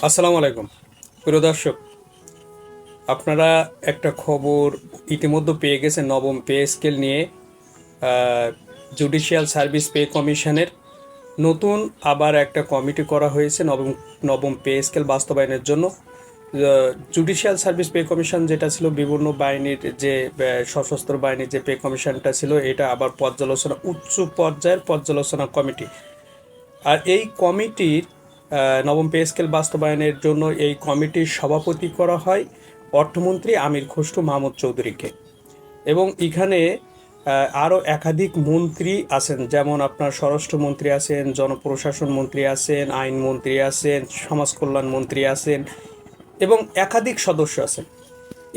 আসসালামু আলাইকুম প্রিয় দর্শক, আপনারা একটা খবর ইতিমধ্যে পেয়ে গেছেন নবম পে স্কেল নিয়ে। জুডিশিয়াল সার্ভিস পে কমিশনের নতুন আবার একটা কমিটি করা হয়েছে নবম নবম পে স্কেল বাস্তবায়নের জন্য। জুডিশিয়াল সার্ভিস পে কমিশন যেটা ছিল বিভিন্ন বাহিনীর যে সশস্ত্র বাহিনীর যে পে কমিশনটা ছিল, এটা আবার পর্যালোচনা উচ্চ পর্যায়ের পর্যালোচনা কমিটি। আর এই কমিটির নবম পে স্কেল বাস্তবায়নের জন্য এই কমিটির সভাপতি করা হয় অর্থমন্ত্রী আমির খসরু মাহমুদ চৌধুরীকে। এবং এখানে আরও একাধিক মন্ত্রী আছেন, যেমন আপনার স্বরাষ্ট্রমন্ত্রী আছেন, জনপ্রশাসন মন্ত্রী আছেন, আইনমন্ত্রী আছেন, সমাজ কল্যাণ মন্ত্রী আছেন এবং একাধিক সদস্য আছেন।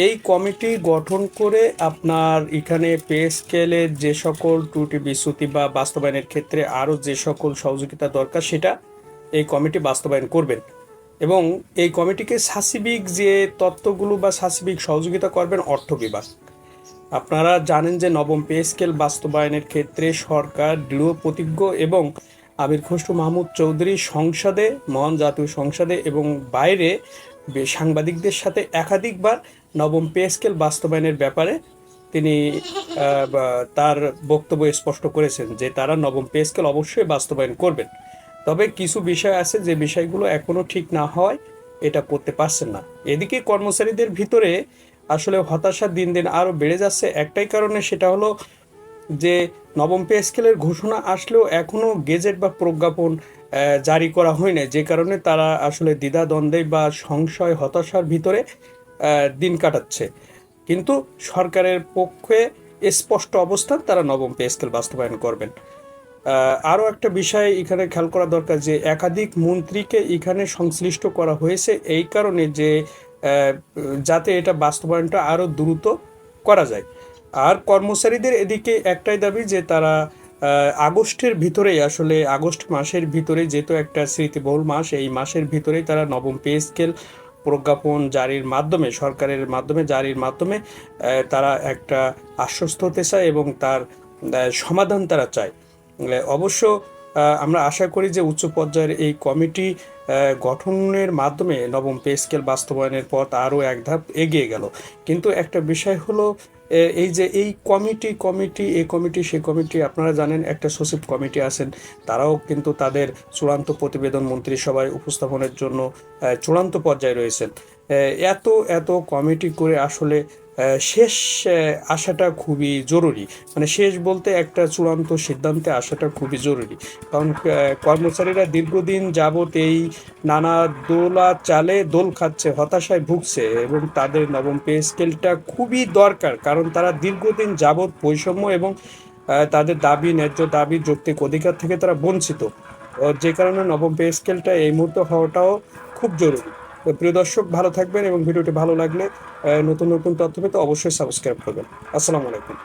এই কমিটি গঠন করে আপনার এখানে পে স্কেলের যে সকল ত্রুটি বিচ্যুতি বা বাস্তবায়নের ক্ষেত্রে আরও যে সকল সহযোগিতা দরকার সেটা এই কমিটি বাস্তবায়ন করবেন। এবং এই কমিটিকে সাসিবিক যে তত্ত্বগুলো বা সাসিবিক সহযোগিতা করবেন অর্থ বিভাগ। আপনারা জানেন যে নবম পে স্কেল বাস্তবায়নের ক্ষেত্রে সরকার দৃঢ় প্রতিজ্ঞ এবং আমির খসরু মাহমুদ চৌধুরী সংসদে, মহান জাতীয় সংসদে এবং বাইরে সাংবাদিকদের সাথে একাধিকবার নবম পে স্কেল বাস্তবায়নের ব্যাপারে তিনি তার বক্তব্য স্পষ্ট করেছেন যে তারা নবম পে স্কেল অবশ্যই বাস্তবায়ন করবেন। তবে কিছু বিষয় আছে যে বিষয়গুলো এখনও ঠিক না হওয়ায় এটা করতে পারছেন না। এদিকে কর্মচারীদের ভিতরে আসলে হতাশা দিন দিন আরও বেড়ে যাচ্ছে একটাই কারণে, সেটা হলো যে নবম পে স্কেলের ঘোষণা আসলেও এখনও গেজেট বা প্রজ্ঞাপন জারি করা হয় না, যে কারণে তারা আসলে দ্বিধাদ্বন্দ্বে বা সংশয় হতাশার ভিতরে দিন কাটাচ্ছে। কিন্তু সরকারের পক্ষে স্পষ্ট অবস্থান, তারা নবম পে স্কেল বাস্তবায়ন করবেন। আরও একটা বিষয় এখানে খেয়াল করা দরকার যে একাধিক মন্ত্রীকে এখানে সংশ্লিষ্ট করা হয়েছে এই কারণে যে যাতে এটা বাস্তবায়নটা আরও দ্রুত করা যায়। আর কর্মচারীদের এদিকে একটাই দাবি যে তারা আগস্টের ভিতরেই, আসলে আগস্ট মাসের ভিতরে যেহেতু একটা স্মৃতিবহুল মাস, এই মাসের ভিতরেই তারা নবম পে স্কেল প্রজ্ঞাপন জারির মাধ্যমে, সরকারের মাধ্যমে জারির মাধ্যমে তারা একটা আশ্বস্ত হতে চায় এবং তার সমাধান তারা চায়। অবশ্য আমরা আশা করি যে উচ্চ পর্যায়ের এই কমিটি গঠনের মাধ্যমে নবম পে স্কেল বাস্তবায়নের পথ আরও এক ধাপ এগিয়ে গেল। কিন্তু একটা বিষয় হলো এই যে এই কমিটি সে কমিটি, আপনারা জানেন একটা সচিব কমিটি আছেন, তারাও কিন্তু তাদের চূড়ান্ত প্রতিবেদন মন্ত্রিসভায় উপস্থাপনের জন্য চূড়ান্ত পর্যায়ে রয়েছেন। এত এত কমিটি করে আসলে শেষ আসাটা খুবই জরুরি। মানে শেষ বলতে একটা চূড়ান্ত সিদ্ধান্তে আসাটা খুবই জরুরি, কারণ কর্মচারীরা দীর্ঘদিন যাবৎ এই নানা দোলা চালে দোল খাচ্ছে, হতাশায় ভুগছে এবং তাদের নবম পে স্কেলটা খুবই দরকার, কারণ তারা দীর্ঘদিন যাবৎ বৈষম্য এবং তাদের দাবি, ন্যায্য দাবি, যৌক্তিক অধিকার থেকে তারা বঞ্চিত। যে কারণে নবম পে স্কেলটা এই মুহূর্তে হওয়াটাও খুব জরুরি। তো প্রিয় দর্শক, ভালো থাকবেন এবং ভিডিওটি ভালো লাগলে নতুন নতুন তথ্য পেতে অবশ্যই সাবস্ক্রাইব করবেন। আসসালামু আলাইকুম।